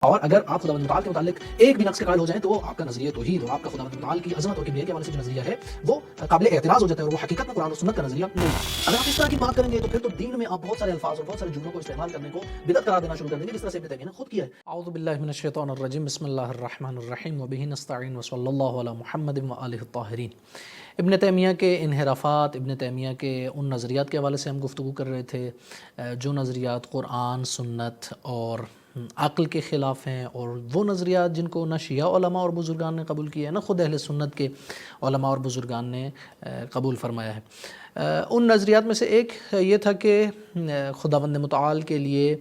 اور اگر آپ خداوند متعال کے متعلق ایک بھی نقص کے قائل ہو جائیں تو وہ آپ کا نظریہ توحید اور آپ کا خداوند متعال کی عظمت اور کبریائی کے حوالے سے جو نظریہ ہے وہ قابل اعتراض ہو جاتا ہے اور وہ حقیقت میں قرآن و سنت کا نظریہ نہیں ہے۔ اگر آپ اس طرح کی بات کریں گے تو پھر تو دین میں آپ بہت سارے الفاظ اور بہت سارے جملوں کو استعمال کرنے کو بدعت قرار دینا شروع کر دیں گے، جس طرح سے ابن تیمیہ نے خود کیا ہے۔ اعوذ باللہ من الشیطان الرجیم، بسم اللہ الرحمن الرحیم وبہ نستعین وصلی اللہ علی محمد وآلہ الطاہرین۔ ابن تیمیہ کے انحرافات، ابن تیمیہ کے ان نظریات کے حوالے سے ہم گفتگو کر رہے تھے جو نظریات قرآن، سنت اور عقل کے خلاف ہیں، اور وہ نظریات جن کو نہ شیعہ علماء اور بزرگان نے قبول کیا ہے نہ خود اہل سنت کے علماء اور بزرگان نے قبول فرمایا ہے۔ ان نظریات میں سے ایک یہ تھا کہ خداوند متعال کے لیے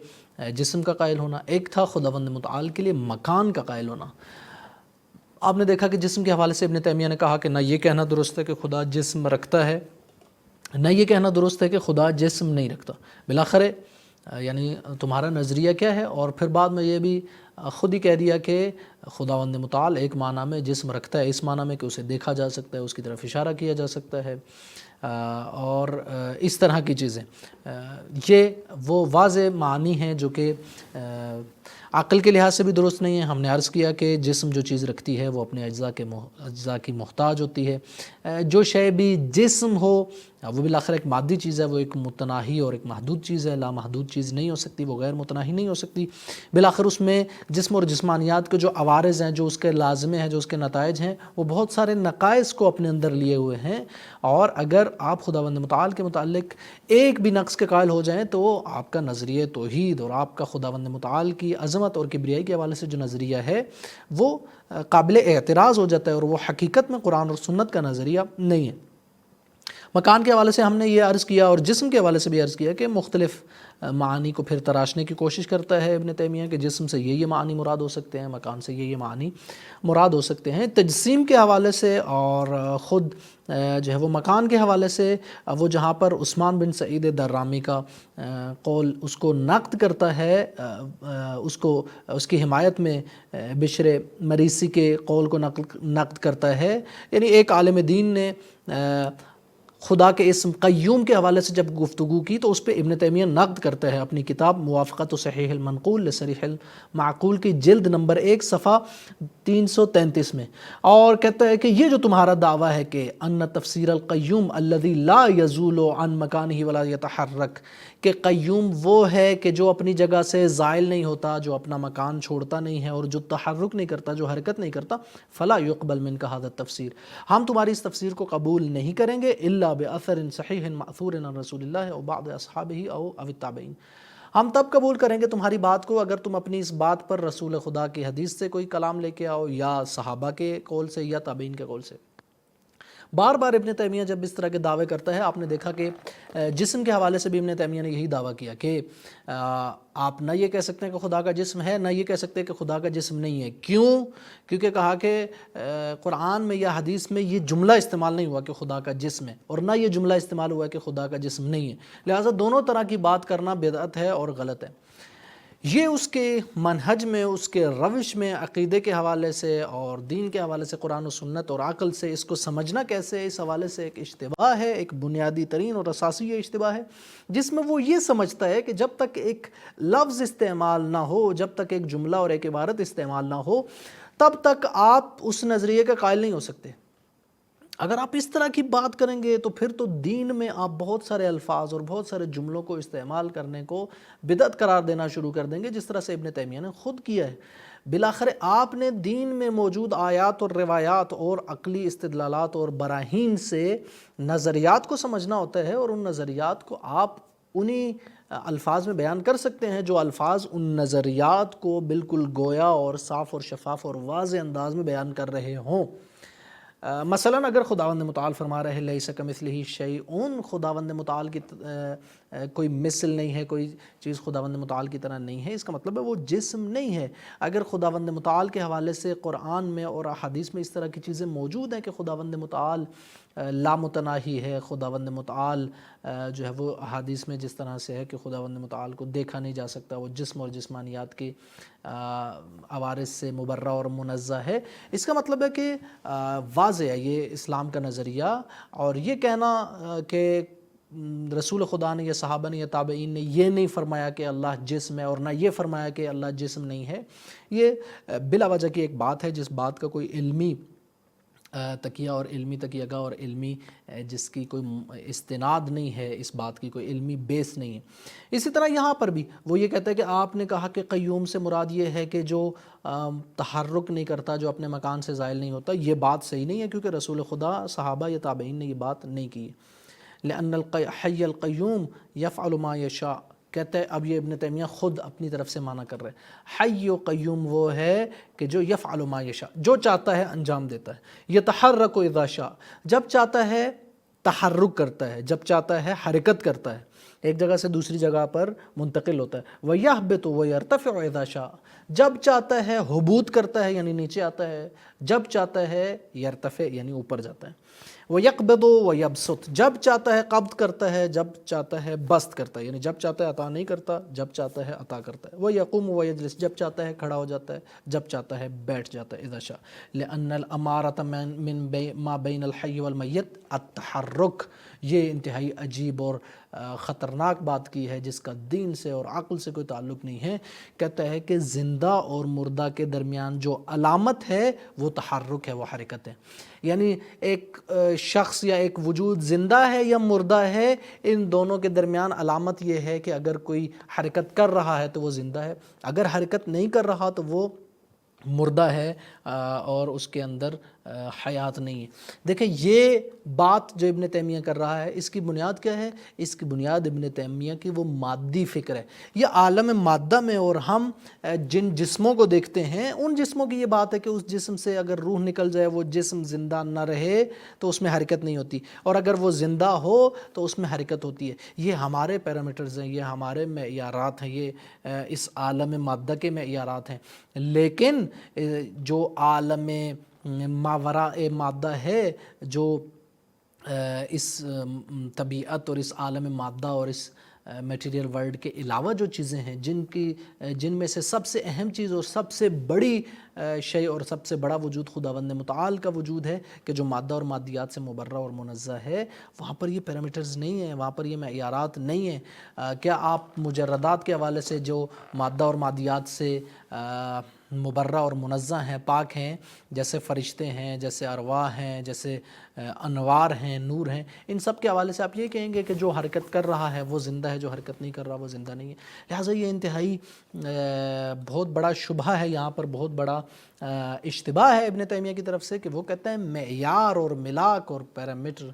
جسم کا قائل ہونا، ایک تھا خداوند متعال کے لیے مکان کا قائل ہونا۔ آپ نے دیکھا کہ جسم کے حوالے سے ابن تیمیہ نے کہا کہ نہ یہ کہنا درست ہے کہ خدا جسم رکھتا ہے، نہ یہ کہنا درست ہے کہ خدا جسم نہیں رکھتا۔ بالآخر یعنی تمہارا نظریہ کیا ہے؟ اور پھر بعد میں یہ بھی خود ہی کہہ دیا کہ خداوند متعال ایک معنی میں جسم رکھتا ہے، اس معنی میں کہ اسے دیکھا جا سکتا ہے، اس کی طرف اشارہ کیا جا سکتا ہے اور اس طرح کی چیزیں۔ یہ وہ واضح معنی ہیں جو کہ عقل کے لحاظ سے بھی درست نہیں ہے۔ ہم نے عرض کیا کہ جسم جو چیز رکھتی ہے وہ اپنے اجزاء کی محتاج ہوتی ہے۔ جو شے بھی جسم ہو وہ بالآخر ایک مادی چیز ہے، وہ ایک متناہی اور ایک محدود چیز ہے، لامحدود چیز نہیں ہو سکتی، وہ غیر متناہی نہیں ہو سکتی۔ بالآخر اس میں جسم اور جسمانیات کے جو عوارض ہیں، جو اس کے لازمے ہیں، جو اس کے نتائج ہیں، وہ بہت سارے نقائص کو اپنے اندر لیے ہوئے ہیں، اور اگر آپ خداوند متعال کے متعلق ایک بھی نقص کے قائل ہو جائیں تو آپ کا نظریہ توحید اور آپ کا خداوند متعال کی عظمت اور کبریائی کے حوالے سے جو نظریہ ہے وہ قابل اعتراض ہو جاتا ہے اور وہ حقیقت میں قرآن اور سنت کا نظریہ نہیں ہے۔ مکان کے حوالے سے ہم نے یہ عرض کیا اور جسم کے حوالے سے بھی عرض کیا کہ مختلف معانی کو پھر تراشنے کی کوشش کرتا ہے ابن تیمیہ کہ جسم سے یہ معنی مراد ہو سکتے ہیں، مکان سے یہ معنی مراد ہو سکتے ہیں۔ تجسیم کے حوالے سے اور خود جو ہے وہ مکان کے حوالے سے وہ جہاں پر عثمان بن سعید درامی کا قول اس کو نقد کرتا ہے، اس کی حمایت میں بشر مریسی کے قول کو نقد کرتا ہے، یعنی ایک عالم دین نے خدا کے اسم قیوم کے حوالے سے جب گفتگو کی تو اس پہ ابن تیمیہ نقد کرتا ہے اپنی کتاب موافقت صحیح المنقول لصریح المعقول کی جلد نمبر 1 صفحہ 333 میں، اور کہتا ہے کہ یہ جو تمہارا دعویٰ ہے کہ ان تفسیر القیوم الذی لا یزول عن مکانہ ولا یتحرک، کہ قیوم وہ ہے کہ جو اپنی جگہ سے زائل نہیں ہوتا، جو اپنا مکان چھوڑتا نہیں ہے اور جو تحرک نہیں کرتا، جو حرکت نہیں کرتا، فلا یقبل منک ھذا التفسیر، ہم تمہاری اس تفسیر کو قبول نہیں کریں گے الا باثر صحیح ماثور عن رسول اللہ او بعض اصحابہ او التابعین، ہم تب قبول کریں گے تمہاری بات کو اگر تم اپنی اس بات پر رسول خدا کی حدیث سے کوئی کلام لے کے آؤ یا صحابہ کے قول سے یا تابعین کے قول سے۔ بار بار ابن تیمیہ جب اس طرح کے دعوے کرتا ہے، آپ نے دیکھا کہ جسم کے حوالے سے بھی ابن تیمیہ نے یہی دعویٰ کیا کہ آپ نہ یہ کہہ سکتے ہیں کہ خدا کا جسم ہے، نہ یہ کہہ سکتے کہ خدا کا جسم نہیں ہے۔ کیوں؟ کیونکہ کہا کہ قرآن میں یا حدیث میں یہ جملہ استعمال نہیں ہوا کہ خدا کا جسم ہے، اور نہ یہ جملہ استعمال ہوا کہ خدا کا جسم نہیں ہے، لہٰذا دونوں طرح کی بات کرنا بدعت ہے اور غلط ہے۔ یہ اس کے منہج میں، اس کے روش میں، عقیدے کے حوالے سے اور دین کے حوالے سے، قرآن و سنت اور عقل سے اس کو سمجھنا کیسے، اس حوالے سے ایک اشتباہ ہے، ایک بنیادی ترین اور اساسی یہ اشتباہ ہے، جس میں وہ یہ سمجھتا ہے کہ جب تک ایک لفظ استعمال نہ ہو، جب تک ایک جملہ اور ایک عبارت استعمال نہ ہو، تب تک آپ اس نظریے کا قائل نہیں ہو سکتے۔ اگر آپ اس طرح کی بات کریں گے تو پھر تو دین میں آپ بہت سارے الفاظ اور بہت سارے جملوں کو استعمال کرنے کو بدعت قرار دینا شروع کر دیں گے، جس طرح سے ابن تیمیہ نے خود کیا ہے۔ بالآخر آپ نے دین میں موجود آیات اور روایات اور عقلی استدلالات اور براہین سے نظریات کو سمجھنا ہوتا ہے، اور ان نظریات کو آپ انہی الفاظ میں بیان کر سکتے ہیں جو الفاظ ان نظریات کو بالکل گویا اور صاف اور شفاف اور واضح انداز میں بیان کر رہے ہوں۔ مثلا اگر خداوند متعال فرما رہے لیس کمثلہ شیء، خداوند متعال کی کوئی مثل نہیں ہے، کوئی چیز خداوند متعال کی طرح نہیں ہے، اس کا مطلب ہے وہ جسم نہیں ہے۔ اگر خداوند متعال کے حوالے سے قرآن میں اور احادیث میں اس طرح کی چیزیں موجود ہیں کہ خداوند متعال لامتناہی ہے، خداوند متعال جو ہے وہ احادیث میں جس طرح سے ہے کہ خداوند متعال کو دیکھا نہیں جا سکتا، وہ جسم اور جسمانیات کے عوارض سے مبرہ اور منزہ ہے، اس کا مطلب ہے کہ واضح ہے یہ اسلام کا نظریہ، اور یہ کہنا کہ رسول خدا نے یا صحابہ نے یا تابعین نے یہ نہیں فرمایا کہ اللہ جسم ہے، اور نہ یہ فرمایا کہ اللہ جسم نہیں ہے۔ یہ بلا وجہ کی ایک بات ہے جس بات کا کوئی علمی تکیہ اور علمی تکیہ گاہ اور علمی جس کی کوئی استناد نہیں ہے، اس بات کی کوئی علمی بیس نہیں ہے۔ اسی طرح یہاں پر بھی وہ یہ کہتا ہے کہ آپ نے کہا کہ قیوم سے مراد یہ ہے کہ جو تحرک نہیں کرتا، جو اپنے مکان سے زائل نہیں ہوتا۔ یہ بات صحیح نہیں ہے، کیونکہ رسول خدا، صحابہ یا تابعین نے یہ بات نہیں کی ہے۔ لأن الحی القیوم یفعل ما یشاء، کہتے ہیں اب یہ ابن تیمیہ خود اپنی طرف سے معنی کر رہے ہیں۔ حی و قیوم وہ ہے کہ جو یفعل ما یشاء، جو چاہتا ہے انجام دیتا ہے۔ یتحرک اذا شاء، جب چاہتا ہے تحرک کرتا ہے، جب چاہتا ہے حرکت کرتا ہے، ایک جگہ سے دوسری جگہ پر منتقل ہوتا ہے۔ وَيَهْبِطُ وَيَرْتَفِعُ إِذَا شَاءَ، جب چاہتا ہے حبوط کرتا ہے یعنی نیچے آتا ہے، جب چاہتا ہے یرتفع یعنی اوپر جاتا ہے۔ وَيَقْبِضُ وَيَبْسُطُ، جب چاہتا ہے قبض کرتا ہے، جب چاہتا ہے بسط کرتا ہے، یعنی جب چاہتا ہے عطا نہیں کرتا، جب چاہتا ہے عطا کرتا ہے۔ وَيَقُومُ وَيَجْلِسُ، جب چاہتا ہے کھڑا ہو جاتا ہے، جب چاہتا ہے بیٹھ جاتا ہے۔ اذا شاء لأن الأمارة من ما بين الحي والمیت التحرک، یہ انتہائی عجیب اور خطرناک بات کی ہے جس کا دین سے اور عقل سے کوئی تعلق نہیں ہے۔ کہتا ہے کہ زندہ اور مردہ کے درمیان جو علامت ہے وہ تحرک ہے، وہ حرکت ہے۔ یعنی ایک شخص یا ایک وجود زندہ ہے یا مردہ ہے، ان دونوں کے درمیان علامت یہ ہے کہ اگر کوئی حرکت کر رہا ہے تو وہ زندہ ہے، اگر حرکت نہیں کر رہا تو وہ مردہ ہے اور اس کے اندر حیات نہیں ہے۔ دیکھیں یہ بات جو ابن تیمیہ کر رہا ہے، اس کی بنیاد کیا ہے؟ اس کی بنیاد ابن تیمیہ کی وہ مادی فکر ہے۔ یہ عالم مادہ میں، اور ہم جن جسموں کو دیکھتے ہیں ان جسموں کی یہ بات ہے کہ اس جسم سے اگر روح نکل جائے، وہ جسم زندہ نہ رہے تو اس میں حرکت نہیں ہوتی، اور اگر وہ زندہ ہو تو اس میں حرکت ہوتی ہے۔ یہ ہمارے پیرامیٹرز ہیں، یہ ہمارے معیارات ہیں، یہ اس عالم مادہ کے معیارات ہیں۔ لیکن جو عالم ماوراء مادہ ہے، جو اس طبیعت اور اس عالم مادہ اور اس میٹیریل ورلڈ کے علاوہ جو چیزیں ہیں، جن میں سے سب سے اہم چیز اور سب سے بڑی شے اور سب سے بڑا وجود خداوند متعال کا وجود ہے کہ جو مادہ اور مادیات سے مبرہ اور منزہ ہے، وہاں پر یہ پیرامیٹرز نہیں ہیں، وہاں پر یہ معیارات نہیں ہیں۔ کیا آپ مجردات کے حوالے سے جو مادہ اور مادیات سے مبرہ اور منزہ ہیں، پاک ہیں، جیسے فرشتے ہیں، جیسے ارواح ہیں، جیسے انوار ہیں، نور ہیں، ان سب کے حوالے سے آپ یہ کہیں گے کہ جو حرکت کر رہا ہے وہ زندہ ہے، جو حرکت نہیں کر رہا وہ زندہ نہیں ہے۔ لہٰذا یہ انتہائی بہت بڑا شبہ ہے، یہاں پر بہت بڑا اشتباہ ہے ابن تیمیہ کی طرف سے کہ وہ کہتے ہیں معیار اور ملاک اور پیرامیٹر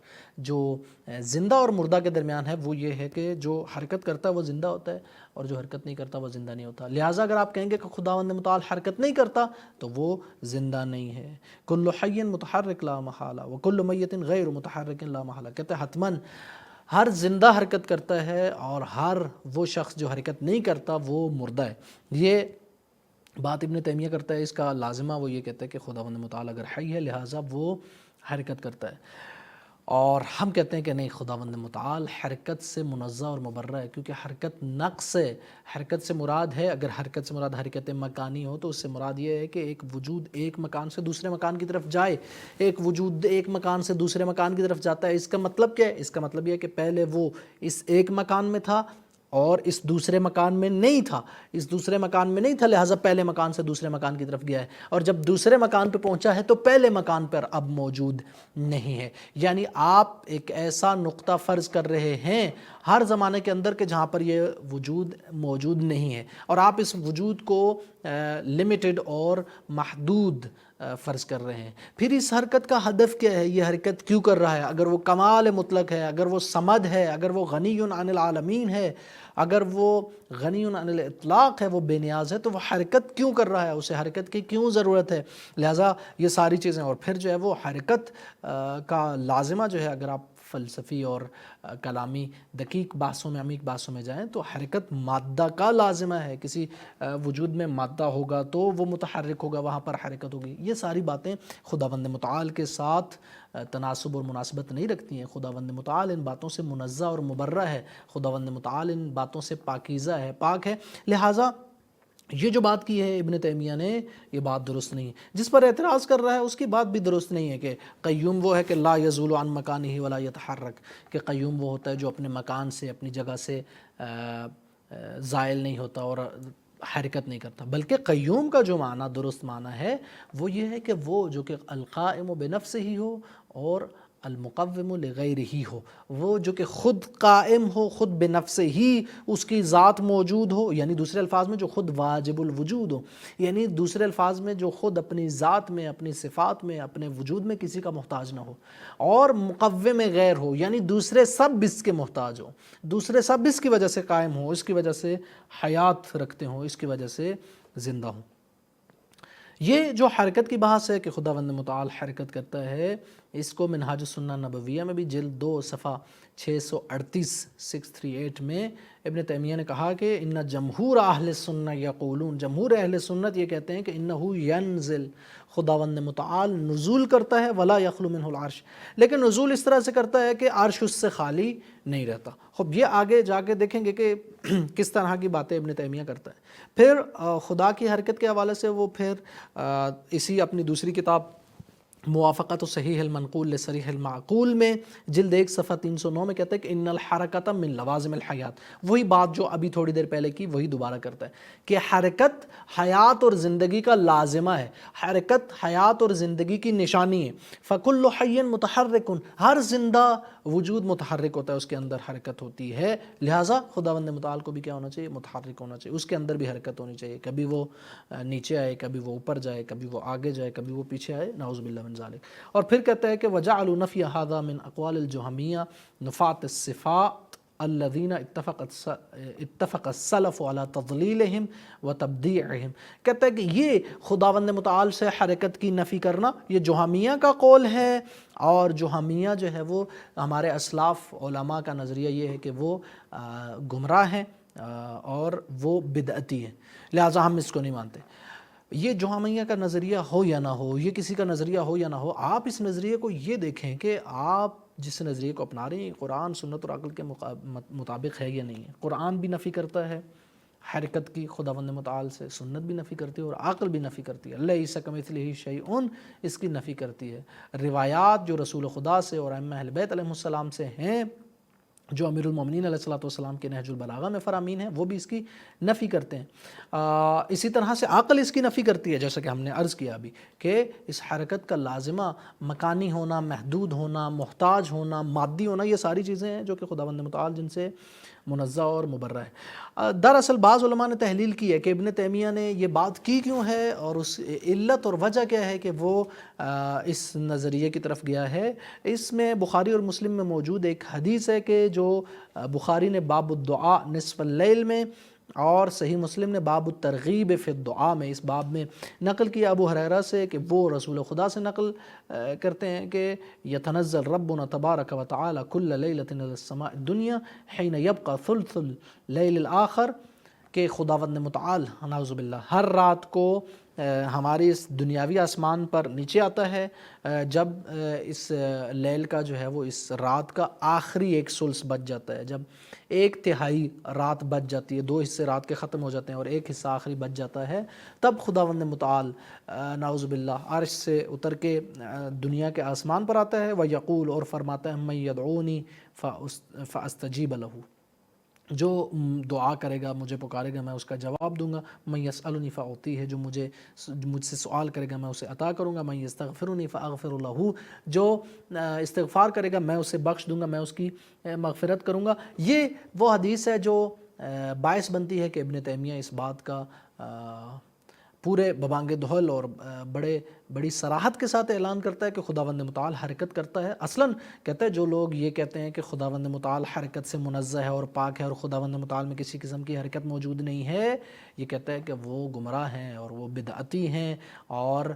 جو زندہ اور مردہ کے درمیان ہے وہ یہ ہے کہ جو حرکت کرتا ہے وہ زندہ ہوتا ہے، اور جو حرکت نہیں کرتا وہ زندہ نہیں ہوتا۔ لہٰذا اگر آپ کہیں گے کہ خداوند متعال حرکت نہیں کرتا تو وہ زندہ نہیں ہے۔ کل حی متحرک لا محالہ وکل میت غیر متحرک لا محالہ، کہتے ہیں حتماً ہر زندہ حرکت کرتا ہے اور ہر وہ شخص جو حرکت نہیں کرتا وہ مردہ ہے۔ یہ بات ابن تیمیہ کرتا ہے، اس کا لازمہ وہ یہ کہتا ہے کہ خداوند متعال اگر حی ہے لہٰذا وہ حرکت کرتا ہے، اور ہم کہتے ہیں کہ نہیں، خداوند متعال حرکت سے منزہ اور مبرہ ہے، کیونکہ حرکت نقص ہے۔ حرکت سے مراد ہے، اگر حرکت سے مراد حرکت مکانی ہو تو اس سے مراد یہ ہے کہ ایک وجود ایک مکان سے دوسرے مکان کی طرف جائے، ایک وجود ایک مکان سے دوسرے مکان کی طرف جاتا ہے۔ اس کا مطلب کیا ہے؟ اس کا مطلب یہ ہے کہ پہلے وہ اس ایک مکان میں تھا اور اس دوسرے مکان میں نہیں تھا، اس دوسرے مکان میں نہیں تھا، لہٰذا پہلے مکان سے دوسرے مکان کی طرف گیا ہے، اور جب دوسرے مکان پہ پہنچا ہے تو پہلے مکان پر اب موجود نہیں ہے۔ یعنی آپ ایک ایسا نقطہ فرض کر رہے ہیں ہر زمانے کے اندر کہ جہاں پر یہ وجود موجود نہیں ہے، اور آپ اس وجود کو لمیٹڈ اور محدود فرض کر رہے ہیں۔ پھر اس حرکت کا ہدف کیا ہے؟ یہ حرکت کیوں کر رہا ہے؟ اگر وہ کمال مطلق ہے، اگر وہ صمد ہے، اگر وہ غنی عن العالمین ہے، اگر وہ غنی عن الاطلاق ہے، وہ بے نیاز ہے، تو وہ حرکت کیوں کر رہا ہے؟ اسے حرکت کی کیوں ضرورت ہے؟ لہٰذا یہ ساری چیزیں، اور پھر جو ہے وہ حرکت کا لازمہ جو ہے، اگر آپ فلسفی اور کلامی دقیق بحثوں میں، عمیق بحثوں میں جائیں تو حرکت مادہ کا لازمہ ہے۔ کسی وجود میں مادہ ہوگا تو وہ متحرک ہوگا، وہاں پر حرکت ہوگی۔ یہ ساری باتیں خداوند متعال کے ساتھ تناسب اور مناسبت نہیں رکھتی ہیں۔ خداوند متعال ان باتوں سے منزہ اور مبرہ ہے، خداوند متعال ان باتوں سے پاکیزہ ہے، پاک ہے۔ لہٰذا یہ جو بات کی ہے ابن تیمیہ نے یہ بات درست نہیں ہے. جس پر اعتراض کر رہا ہے اس کی بات بھی درست نہیں ہے کہ قیوم وہ ہے کہ لا یزول عن مکانہ ولا یتحرک، کہ قیوم وہ ہوتا ہے جو اپنے مکان سے اپنی جگہ سے زائل نہیں ہوتا اور حرکت نہیں کرتا، بلکہ قیوم کا جو معنی درست معنی ہے وہ یہ ہے کہ وہ جو کہ القائم بنفسہ ہی ہو اور المقوم لغیرہ ہی ہو، وہ جو کہ خود قائم ہو، خود بنفس ہی اس کی ذات موجود ہو، یعنی دوسرے الفاظ میں جو خود واجب الوجود ہو، یعنی دوسرے الفاظ میں جو خود اپنی ذات میں، اپنی صفات میں، اپنے وجود میں کسی کا محتاج نہ ہو، اور مقوم غیر ہو، یعنی دوسرے سب اس کے محتاج ہو، دوسرے سب اس کی وجہ سے قائم ہو، اس کی وجہ سے حیات رکھتے ہوں، اس کی وجہ سے زندہ ہوں. یہ جو حرکت کی بحث ہے کہ خداوند متعال حرکت کرتا ہے، اس کو منہاج السنہ نبویہ میں بھی جلد 2 صفحہ 638 میں ابن تیمیہ نے کہا کہ ان جمہور اہل سنہ یقولون، جمہور اہل سنت یہ کہتے ہیں کہ انہ ینزل، خداوند متعال نزول کرتا ہے، ولا یخلو منہ العرش، لیکن نزول اس طرح سے کرتا ہے کہ عرش اس سے خالی نہیں رہتا. خب یہ آگے جا کے دیکھیں گے کہ کس طرح کی باتیں ابن تیمیہ کرتا ہے. پھر خدا کی حرکت کے حوالے سے وہ پھر اسی اپنی دوسری کتاب موافقت صحیح المنقول لصریح المعقول میں جلد 1 صفحہ 309 میں کہتا ہے کہ ان الحرکت من لوازم الحیات، وہی بات جو ابھی تھوڑی دیر پہلے کی وہی دوبارہ کرتا ہے کہ حرکت حیات اور زندگی کا لازمہ ہے، حرکت حیات اور زندگی کی نشانی ہے. فکل حی متحرک، ہر زندہ وجود متحرک ہوتا ہے، اس کے اندر حرکت ہوتی ہے، لہٰذا خداوند متعال کو بھی کیا ہونا چاہیے؟ متحرک ہونا چاہیے، اس کے اندر بھی حرکت ہونی چاہیے، کبھی وہ نیچے آئے، کبھی وہ اوپر جائے، کبھی وہ آگے جائے، کبھی وہ پیچھے آئے، نعوذ باللہ من ذالک. اور پھر کہتا ہے کہ وجعلوا نفی ھذا من اقوال الجہمیہ نفاة الصفات الذین اتفق السلف علی تضلیلہم وتبدیعہم. کہتا ہے کہ یہ خداوند متعال سے حرکت کی نفی کرنا یہ جہمیہ کا قول ہے، اور جہمیہ جو ہے وہ ہمارے اسلاف علماء کا نظریہ یہ ہے کہ وہ گمراہ ہیں اور وہ بدعتی ہیں، لہٰذا ہم اس کو نہیں مانتے. یہ جہمیہ کا نظریہ ہو یا نہ ہو، یہ کسی کا نظریہ ہو یا نہ ہو، آپ اس نظریے کو یہ دیکھیں کہ آپ جس نظریے کو اپنا رہے ہیں قرآن سنت اور عقل کے مطابق ہے یا نہیں ہے. قرآن بھی نفی کرتا ہے حرکت کی خداوند متعال سے، سنت بھی نفی کرتی ہے اور عقل بھی نفی کرتی ہے، لیس کمثلہ شیء اس کی نفی کرتی ہے. روایات جو رسول خدا سے اور ائمہ اہل بیت علیہم السلام سے ہیں، جو امیر المومنین علیہ الصلوۃ والسلام کے نہج البلاغہ میں فرامین ہیں، وہ بھی اس کی نفی کرتے ہیں. اسی طرح سے عقل اس کی نفی کرتی ہے، جیسا کہ ہم نے عرض کیا ابھی کہ اس حرکت کا لازمہ مکانی ہونا، محدود ہونا، محتاج ہونا، مادی ہونا، یہ ساری چیزیں ہیں جو کہ خداوند متعال جن سے منزہ اور مبرہ ہے. دراصل بعض علماء نے تحلیل کی ہے کہ ابن تیمیہ نے یہ بات کی کیوں ہے اور اس علت اور وجہ کیا ہے کہ وہ اس نظریے کی طرف گیا ہے. اس میں بخاری اور مسلم میں موجود ایک حدیث ہے کہ جو بخاری نے باب الدعاء نصف اللیل میں اور صحیح مسلم نے باب الترغیب فی الدعاء میں اس باب میں نقل کیا ابو ہریرہ سے کہ وہ رسول خدا سے نقل کرتے ہیں کہ یتنزل ربنا تبارک و تعالی کل لیلۃ الی السماء الدنیا حین یبقى ثلث اللیل الآخر، کہ خداوند متعال نعوذ باللہ ہر رات کو ہماری اس دنیاوی آسمان پر نیچے آتا ہے جب اس لیل کا جو ہے وہ اس رات کا آخری ایک ثلث بچ جاتا ہے، جب 1/3 رات بچ جاتی ہے، 2 حصے رات کے ختم ہو جاتے ہیں اور 1 حصہ آخری بچ جاتا ہے، تب خداوند متعال نعوذ باللہ عرش سے اتر کے دنیا کے آسمان پر آتا ہے، ویقول اور فرماتا ہے من یدعونی فاستجیب لہ، جو دعا کرے گا، مجھے پکارے گا، میں اس کا جواب دوں گا. من یسألنی فاعطیہ، جو مجھ سے سوال کرے گا میں اسے عطا کروں گا. من یستغفرنی فاغفر لہ، جو استغفار کرے گا میں اسے بخش دوں گا، میں اس کی مغفرت کروں گا. یہ وہ حدیث ہے جو باعث بنتی ہے کہ ابن تیمیہ اس بات کا پورے ببانگ دہل اور بڑی صراحت کے ساتھ اعلان کرتا ہے کہ خداوند متعال حرکت کرتا ہے. اصلاً کہتا ہے جو لوگ یہ کہتے ہیں کہ خداوند متعال حرکت سے منزہ ہے اور پاک ہے اور خداوند متعال میں کسی قسم کی حرکت موجود نہیں ہے، یہ کہتا ہے کہ وہ گمراہ ہیں اور وہ بدعتی ہیں اور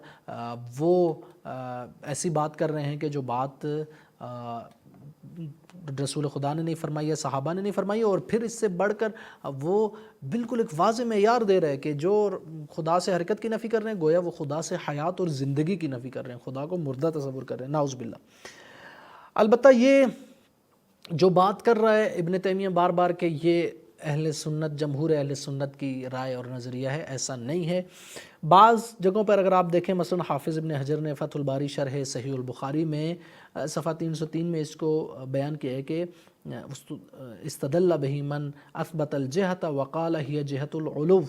وہ ایسی بات کر رہے ہیں کہ جو بات رسول خدا نے نہیں فرمائی ہے، صحابہ نے نہیں فرمائی، اور پھر اس سے بڑھ کر وہ بالکل ایک واضح معیار دے رہے ہیں کہ جو خدا سے حرکت کی نفی کر رہے ہیں گویا وہ خدا سے حیات اور زندگی کی نفی کر رہے ہیں، خدا کو مردہ تصور کر رہے ہیں، نعوذ باللہ. البتہ یہ جو بات کر رہا ہے ابن تیمیہ بار بار کہ یہ اہل سنت جمہور اہل سنت کی رائے اور نظریہ ہے، ایسا نہیں ہے۔ بعض جگہوں پر اگر آپ دیکھیں مثلا حافظ ابن حجر نے فتح الباری شرح صحیح البخاری میں صفحہ 303 میں اس کو بیان کیا ہے کہ استدل بہ من اثبت الجہت وقال ہی جہت العلو،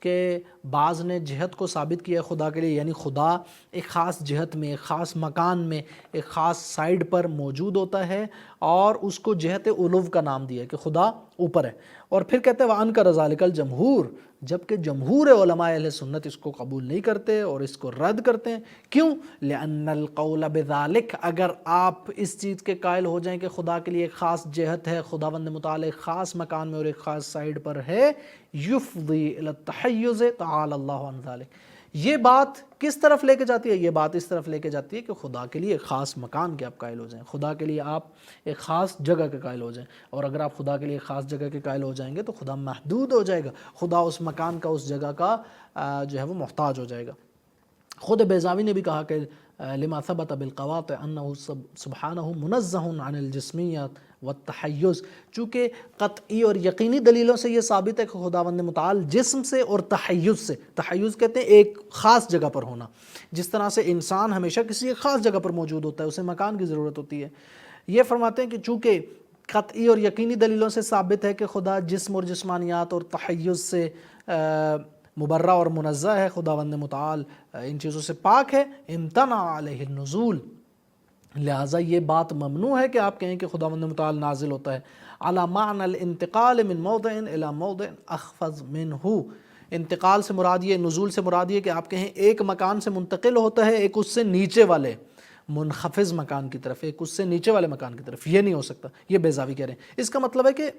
کہ بعض نے جہت کو ثابت کیا ہے خدا کے لیے، یعنی خدا ایک خاص جہت میں، ایک خاص مکان میں، ایک خاص سائڈ پر موجود ہوتا ہے، اور اس کو جہت علو کا نام دیا ہے کہ خدا اوپر ہے۔ اور پھر کہتے ہیں وَأَنْكَرَ ذَلِكَ الْجَمْهُورُ، جبکہ جمہور علماء اہل سنت اس کو قبول نہیں کرتے اور اس کو رد کرتے ہیں۔ کیوں؟ لِأَنَّ الْقَوْلَ بِذَلِكَ، اگر آپ اس چیز کے قائل ہو جائیں کہ خدا کے لیے ایک خاص جہت ہے، خداوند متعال ایک خاص مکان میں اور ایک خاص سائڈ پر ہے، يُفْضِي إِلَى التَّحَيُّزِ تَعَالَى اللَّهُ عَنْ ذَلِكَ، یہ بات کس طرف لے کے جاتی ہے؟ یہ بات اس طرف لے کے جاتی ہے کہ خدا کے لیے ایک خاص مکان کے آپ قائل ہو جائیں، خدا کے لیے آپ ایک خاص جگہ کے قائل ہو جائیں، اور اگر آپ خدا کے لیے ایک خاص جگہ کے قائل ہو جائیں گے تو خدا محدود ہو جائے گا، خدا اس مکان کا، اس جگہ کا جو ہے وہ محتاج ہو جائے گا۔ خود بیضاوی نے بھی کہا کہ لما ثبت بالقواطع انه سبحانہ منزہ عن الجسمیت والتحیز، چونکہ قطعی اور یقینی دلیلوں سے یہ ثابت ہے کہ خداوند متعال جسم سے اور تحیز سے، تحیز کہتے ہیں ایک خاص جگہ پر ہونا، جس طرح سے انسان ہمیشہ کسی ایک خاص جگہ پر موجود ہوتا ہے، اسے مکان کی ضرورت ہوتی ہے۔ یہ فرماتے ہیں کہ چونکہ قطعی اور یقینی دلیلوں سے ثابت ہے کہ خدا جسم اور جسمانیات اور تحیز سے مبرہ اور منزہ ہے، خداوند متعال ان چیزوں سے پاک ہے، امتنع علیہ النزول، لہٰذا یہ بات ممنوع ہے کہ آپ کہیں کہ خداوند متعال نازل ہوتا ہے، علی معنی الانتقال من موضع الی موضع اخفض منہ، انتقال سے مراد یہ، نزول سے مراد یہ کہ آپ کہیں ایک مکان سے منتقل ہوتا ہے ایک اس سے نیچے والے منخفض مکان کی طرف، ایک اس سے نیچے والے مکان کی طرف، یہ نہیں ہو سکتا، یہ بیضاوی کہہ رہے ہیں۔ اس کا مطلب ہے کہ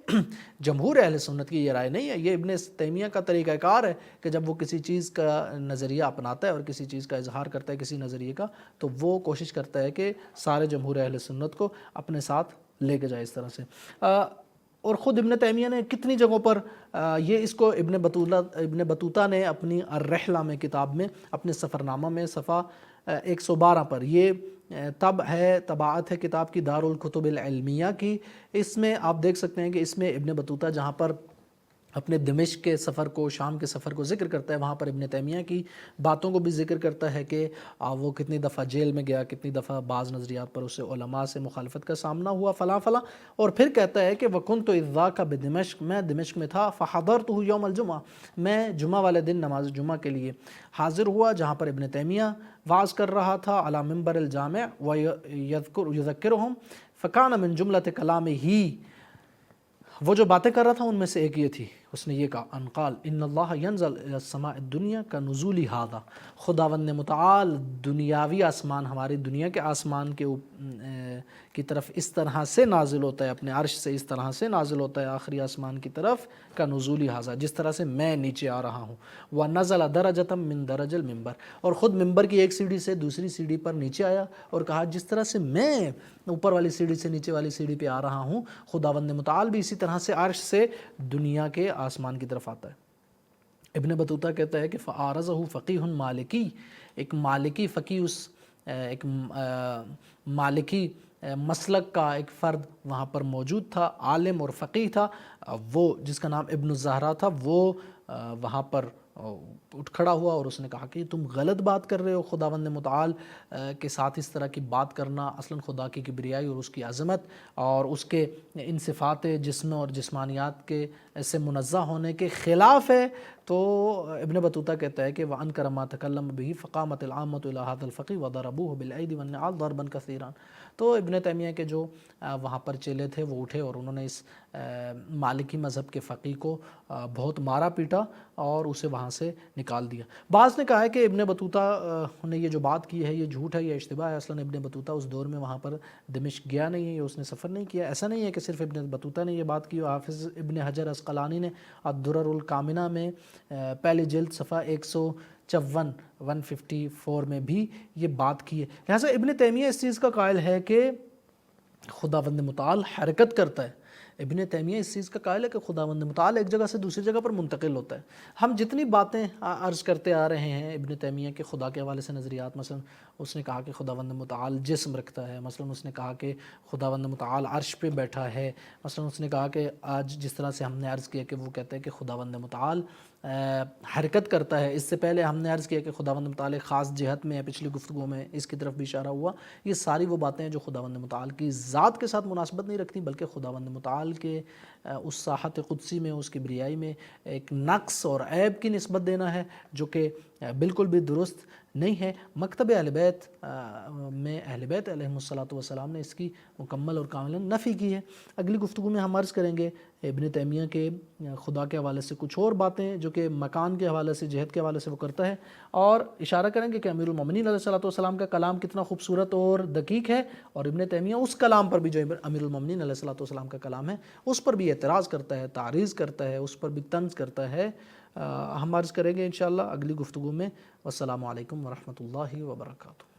جمہور اہل سنت کی یہ رائے نہیں ہے، یہ ابن تیمیہ کا طریقہ کار ہے کہ جب وہ کسی چیز کا نظریہ اپناتا ہے اور کسی چیز کا اظہار کرتا ہے کسی نظریے کا، تو وہ کوشش کرتا ہے کہ سارے جمہور اہل سنت کو اپنے ساتھ لے کے جائے اس طرح سے۔ اور خود ابن تیمیہ نے کتنی جگہوں پر یہ اس کو ابن بطوطہ نے اپنی الرحلہ میں کتاب میں، اپنے سفرنامہ میں صفحہ 112 پر، یہ تب ہے طباعت ہے کتاب کی دار الکتب العلمیہ کی، اس میں آپ دیکھ سکتے ہیں کہ اس میں ابن بطوطہ جہاں پر اپنے دمشق کے سفر کو، شام کے سفر کو ذکر کرتا ہے، وہاں پر ابن تیمیہ کی باتوں کو بھی ذکر کرتا ہے کہ وہ کتنی دفعہ جیل میں گیا، کتنی دفعہ بعض نظریات پر اسے علماء سے مخالفت کا سامنا ہوا، فلاں فلاں، اور پھر کہتا ہے کہ وَكُنْتُ إِذْ ذَاكَ بِدِمَشْقٍ، میں دمشق میں تھا، فَحَضَرْتُهُ يَوْمَ الْجُمْعَةِ، میں جمعہ والے دن نماز جمعہ کے لیے حاضر ہوا، جہاں پر ابن تیمیہ وعظ کر رہا تھا علی منبر الجامع وَيُذَكِّرُهُمْ، فَكَانَ مِن جُملَةِ كَلَامِهِ، وہ جو باتیں کر رہا تھا ان میں سے ایک یہ تھی، اس نے یہ کہا انقال ان اللہ ینزل الی السماء الدنیا کا نزول ھذا، خداوند متعال دنیاوی آسمان، ہماری دنیا کے آسمان کی طرف اس طرح سے نازل ہوتا ہے، اپنے عرش سے اس طرح سے نازل ہوتا ہے آخری آسمان کی طرف، کا نزول ھذا، جس طرح سے میں نیچے آ رہا ہوں، ونزل درجۃ من درج المنبر، اور خود منبر کی ایک سیڑھی سے دوسری سیڑھی پر نیچے آیا اور کہا جس طرح سے میں اوپر والی سیڑھی سے نیچے والی سیڑھی پہ آ رہا ہوں، خداوند متعال بھی اسی طرح سے عرش سے دنیا کے آسمان کی طرف آتا ہے۔ ابن بطوطہ کہتا ہے کہ فَعَارَضَهُ فَقِیہٌ مالکی، ایک مالکی فقی، ایک مالکی مسلک کا ایک فرد وہاں پر موجود تھا، عالم اور فقیہ تھا، وہ جس کا نام ابن الزہرا تھا، وہ وہاں پر اٹھ کھڑا ہوا اور اس نے کہا کہ تم غلط بات کر رہے ہو، خداوند متعال کے ساتھ اس طرح کی بات کرنا اصلاً خدا کی کبریائی اور اس کی عظمت اور اس کے ان صفات جسم اور جسمانیات کے سے منزہ ہونے کے خلاف ہے۔ تو ابن بطوطہ کہتا ہے کہ وَأَنْكَرَ مَا تَكَلَّمَ بِهِ فَقَامَتِ الْعَامَّةُ إِلَى هَذَا الْفَقِيهِ وَضَرَبُوهُ بِالْأَيْدِ وَالنِّعَالِ ضَرْبًا كَثِيرًا، تو ابن تیمیہ کے جو وہاں پر چیلے تھے وہ اٹھے اور انہوں نے اس مالکی مذہب کے فقیہ کو بہت مارا پیٹا اور اسے وہاں سے نکال دیا۔ بعض نے کہا ہے کہ ابن بطوطہ نے یہ جو بات کی ہے یہ جھوٹ ہے، یہ اشتباہ ہے، اصلاً ابن بطوطہ اس دور میں وہاں پر دمشق گیا نہیں ہے، اس نے سفر نہیں کیا، ایسا نہیں ہے کہ صرف ابن بطوطہ نے یہ بات کی، حافظ ابن حجر عسقلانی نے الدرر الکامنہ میں پہلی جلد صفحہ 154 میں بھی یہ بات کی ہے۔ لہٰذا ابن تیمیہ اس چیز کا قائل ہے کہ خداوند متعال حرکت کرتا ہے، ابن تیمیہ اس چیز کا قائل ہے کہ خداوند متعال ایک جگہ سے دوسری جگہ پر منتقل ہوتا ہے. ہم جتنی باتیں عرض کرتے آ رہے ہیں ابن تیمیہ کے خدا کے حوالے سے نظریات، مثلا اس نے کہا کہ خداوند متعال جسم رکھتا ہے، مثلا اس نے کہا کہ خداوند متعال عرش پہ بیٹھا ہے، مثلا اس نے کہا کہ آج جس طرح سے ہم نے عرض کیا کہ وہ کہتے ہیں کہ خداوند متعال حرکت کرتا ہے. اس سے پہلے ہم نے عرض کیا کہ خداوند متعال خاص جہت میں ہے، پچھلی گفتگو میں اس کی طرف بھی اشارہ ہوا. یہ ساری وہ باتیں ہیں جو خداوند متعال کی ذات کے ساتھ مناسبت نہیں رکھتی، بلکہ خداوند متعال کے اس ساحت قدسی میں، اس کبریائی میں ایک نقص اور عیب کی نسبت دینا ہے، جو کہ بالکل بھی درست نہیں ہے. مکتب اہل بیت میں اہل بیت علیہم الصلوۃ والسلام نے اس کی مکمل اور کامل نفی کی ہے. اگلی گفتگو میں ہم عرض کریں گے ابن تیمیہ کے خدا کے حوالے سے کچھ اور باتیں جو کہ مکان کے حوالے سے، جہت کے حوالے سے وہ کرتا ہے، اور اشارہ کریں گے کہ امیر المومنین علیہ الصلوۃ والسلام کا کلام کتنا خوبصورت اور دقیق ہے، اور ابن تیمیہ اس کلام پر بھی جو امیر المومنین علیہ الصلوۃ والسلام کا کلام ہے اس پر بھی اعتراض کرتا ہے، تعریض کرتا ہے، اس پر بھی طنز کرتا ہے. ہم عرض کریں گے انشاءاللہ اگلی گفتگو میں. والسلام علیکم ورحمۃ اللہ وبرکاتہ.